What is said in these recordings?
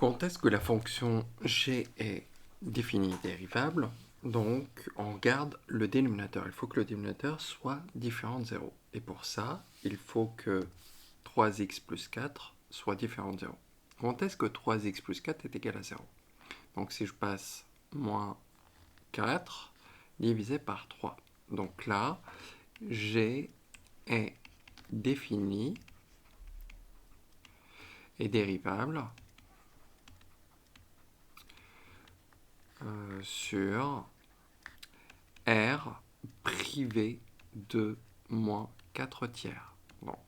Quand est-ce que la fonction g est définie et dérivable? Donc, on regarde le dénominateur. Il faut que le dénominateur soit différent de 0. Et pour ça, il faut que 3x plus 4 soit différent de 0. Quand est-ce que 3x plus 4 est égal à 0? Donc, si je passe moins 4 divisé par 3. Donc là, g est défini et dérivable sur R privé de moins 4 tiers. Donc,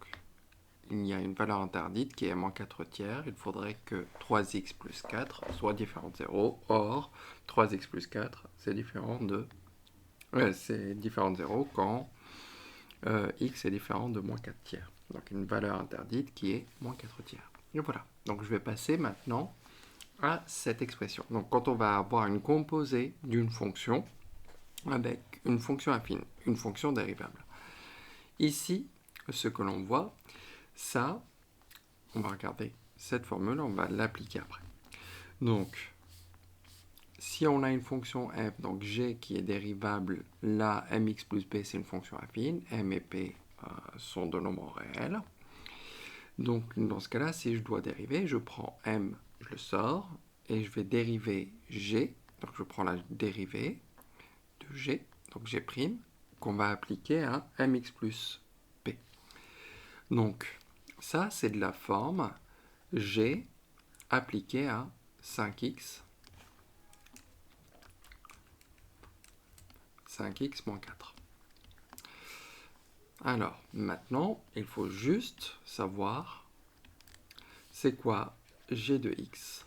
il y a une valeur interdite qui est moins 4 tiers. Il faudrait que 3x plus 4 soit différent de 0. Or, 3x plus 4, c'est différent de 0 quand x est différent de moins 4 tiers. Donc, une valeur interdite qui est moins 4 tiers. Et voilà. Donc, je vais passer maintenant à cette expression. Donc, quand on va avoir une composée d'une fonction, avec une fonction affine, une fonction dérivable. Ici, ce que l'on voit, ça, on va regarder cette formule, on va l'appliquer après. Donc, si on a une fonction f, donc g qui est dérivable, là, mx plus b, c'est une fonction affine, m et p sont de nombres réels. Donc, dans ce cas-là, si je dois dériver, je prends m, je le sors, et je vais dériver g, donc je prends la dérivée de g, donc g', qu'on va appliquer à mx plus p. Donc, ça, c'est de la forme g appliqué à 5x moins 4. Alors, maintenant, il faut juste savoir c'est quoi g de x.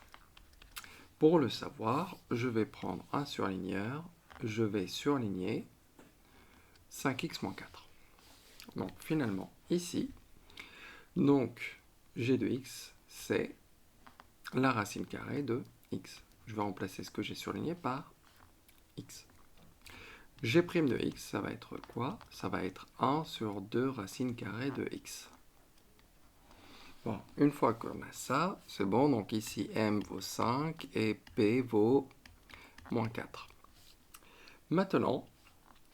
Pour le savoir, je vais prendre un surligneur, je vais surligner 5x moins 4. Donc, finalement, ici, donc, g de x, c'est la racine carrée de x. Je vais remplacer ce que j'ai surligné par x. G' de x, ça va être quoi? Ça va être 1 sur 2 racine carrée de x. Bon, une fois qu'on a ça, c'est bon. Donc ici, m vaut 5 et p vaut moins 4. Maintenant,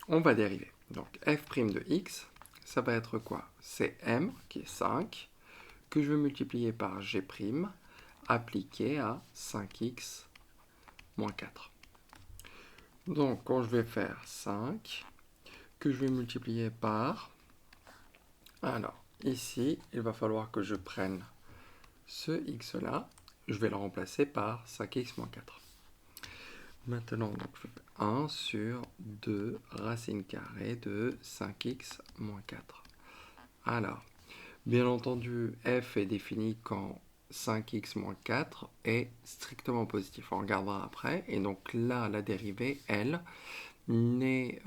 on va dériver. Donc f' de x, ça va être quoi? C'est m, qui est 5, que je vais multiplier par g' appliqué à 5x moins 4. Donc, quand je vais faire 5, que je vais multiplier par... Alors, ici, il va falloir que je prenne ce x-là, je vais le remplacer par 5x moins 4. Maintenant, donc, je fais 1 sur 2 racine carrée de 5x moins 4. Alors, bien entendu, f est défini quand 5x moins 4 est strictement positif. On regardera après. Et donc là, la dérivée, elle, n'est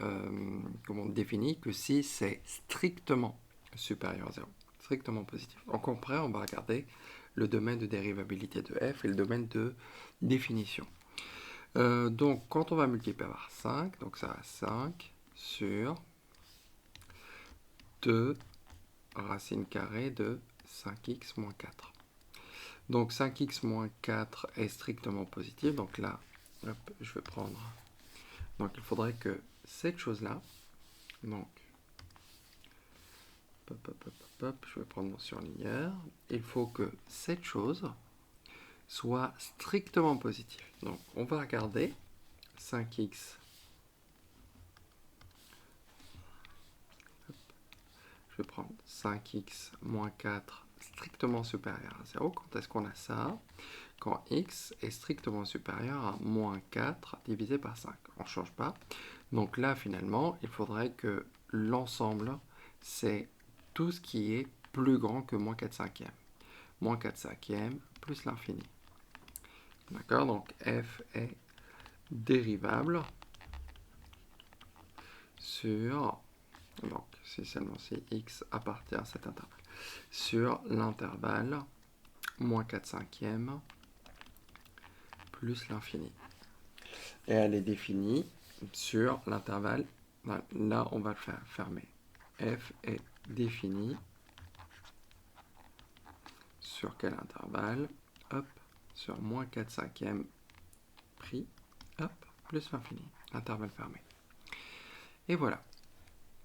définie que si c'est strictement supérieur à 0. Strictement positif. Donc après, on va regarder le domaine de dérivabilité de f et le domaine de définition. Donc, quand on va multiplier par 5, donc ça va 5 sur 2 racine carrée de 5x moins 4. Donc 5x moins 4 est strictement positif. Donc là, hop, je vais prendre... Donc il faudrait que cette chose-là, donc, je vais prendre mon surligneur, il faut que cette chose soit strictement positive. Donc on va regarder 5x. Je vais prendre 5x moins 4 strictement supérieur à 0. Quand est-ce qu'on a ça? Quand x est strictement supérieur à moins 4 divisé par 5. On ne change pas. Donc là, finalement, il faudrait que l'ensemble, c'est tout ce qui est plus grand que moins 4 cinquièmes. Moins 4 cinquièmes plus l'infini. D'accord? Donc f est dérivable sur... Donc, c'est seulement si x appartient à cet intervalle. Sur l'intervalle moins 4 cinquièmes plus l'infini. Et elle est définie sur l'intervalle. Là, on va le faire fermer. F est défini sur quel intervalle? Hop, sur moins 4 cinquièmes pris, hop, plus l'infini, intervalle fermé. Et voilà.